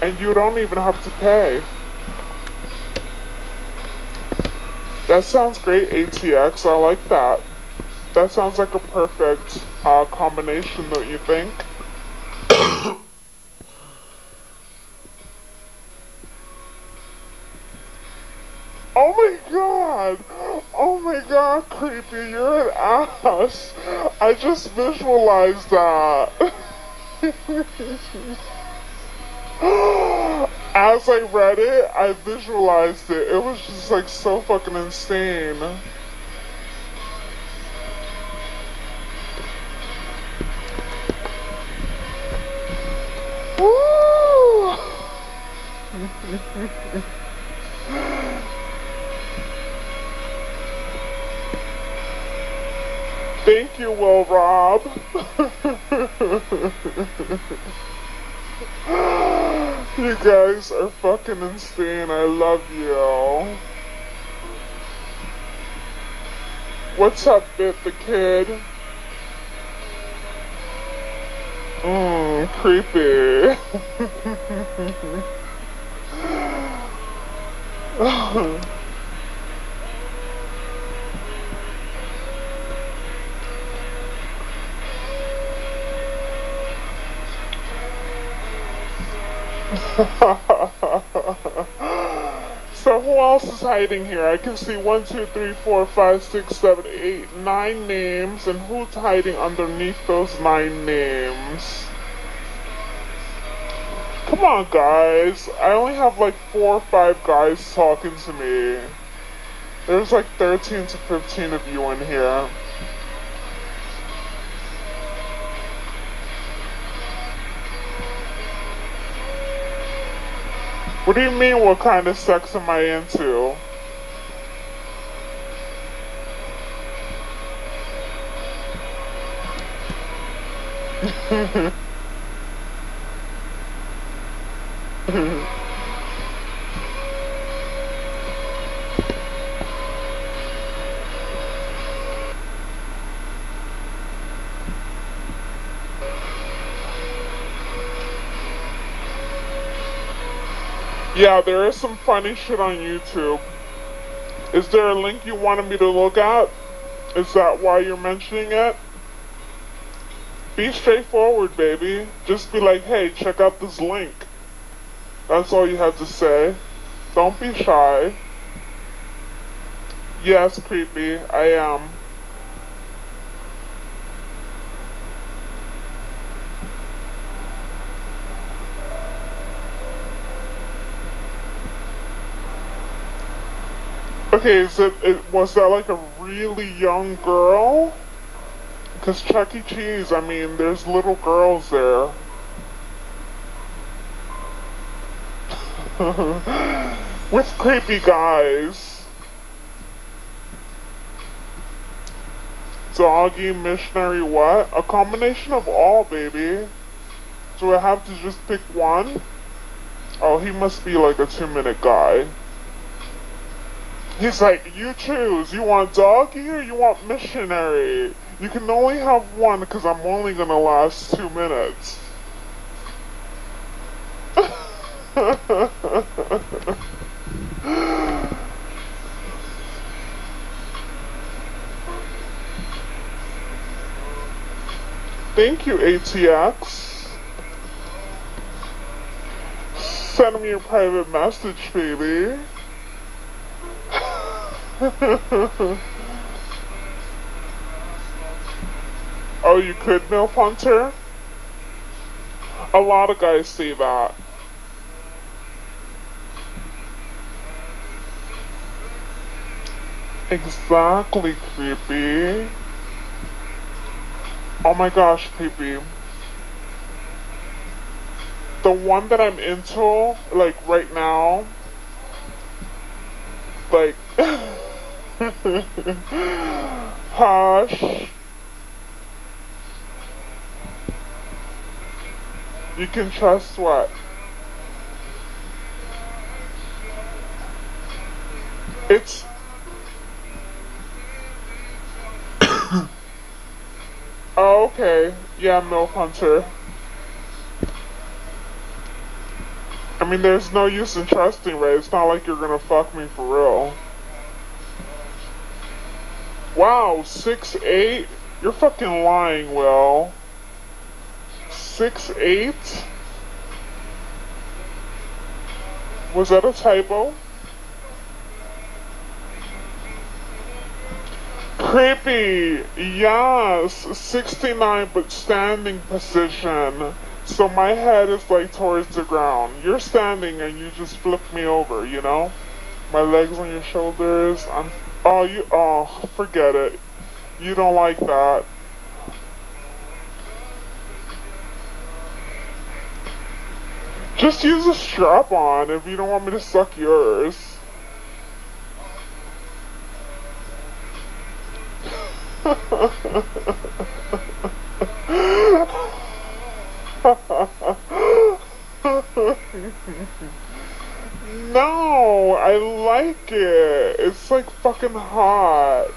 And you don't even have to pay. That sounds great, ATX. I like that. That sounds like a perfect combination, don't you think? Oh my god! Oh my god, Creepy, you're an ass! I just visualized that! As I read it, I visualized it. It was just like so fucking insane. Woo! Thank you, Will Rob. You guys are fucking insane. I love you. What's up, Bit the Kid? Creepy. So who else is hiding here? I can see 1, 2, 3, 4, 5, 6, 7, 8, 9 names, and who's hiding underneath those 9 names? Come on, guys. I only have like 4 or 5 guys talking to me. There's like 13 to 15 of you in here. What do you mean, what kind of sex am I into? Yeah, there is some funny shit on YouTube. Is there a link you wanted me to look at? Is that why you're mentioning it? Be straightforward, baby. Just be like, hey, check out this link. That's all you have to say. Don't be shy. Yes, Creepy, I am. Okay, was that like a really young girl? Because Chuck E. Cheese, I mean, there's little girls there. With creepy guys. Doggy, missionary, what? A combination of all, baby. Do I have to just pick one? Oh, he must be like a 2-minute guy. He's like, you choose. You want doggy or you want missionary? You can only have one because I'm only gonna last 2 minutes. Thank you, ATX. Send me a private message, baby. Oh, you could MILF Hunter? A lot of guys say that. Exactly, Creepy. Oh my gosh, Creepy. The one that I'm into, like, right now, like, Hush. You can trust what? It's... Oh, okay. Yeah, MILF Hunter. I mean, there's no use in trusting, right? It's not like you're gonna fuck me for real. Wow, 6'8"? You're fucking lying, Will. 6'8"? Was that a typo? Creepy! Yes! 69 but standing position. So my head is like towards the ground. You're standing and you just flip me over, you know? My legs on your shoulders. Oh, forget it. You don't like that. Just use a strap on if you don't want me to suck yours. No, I like it. It's like fucking hot.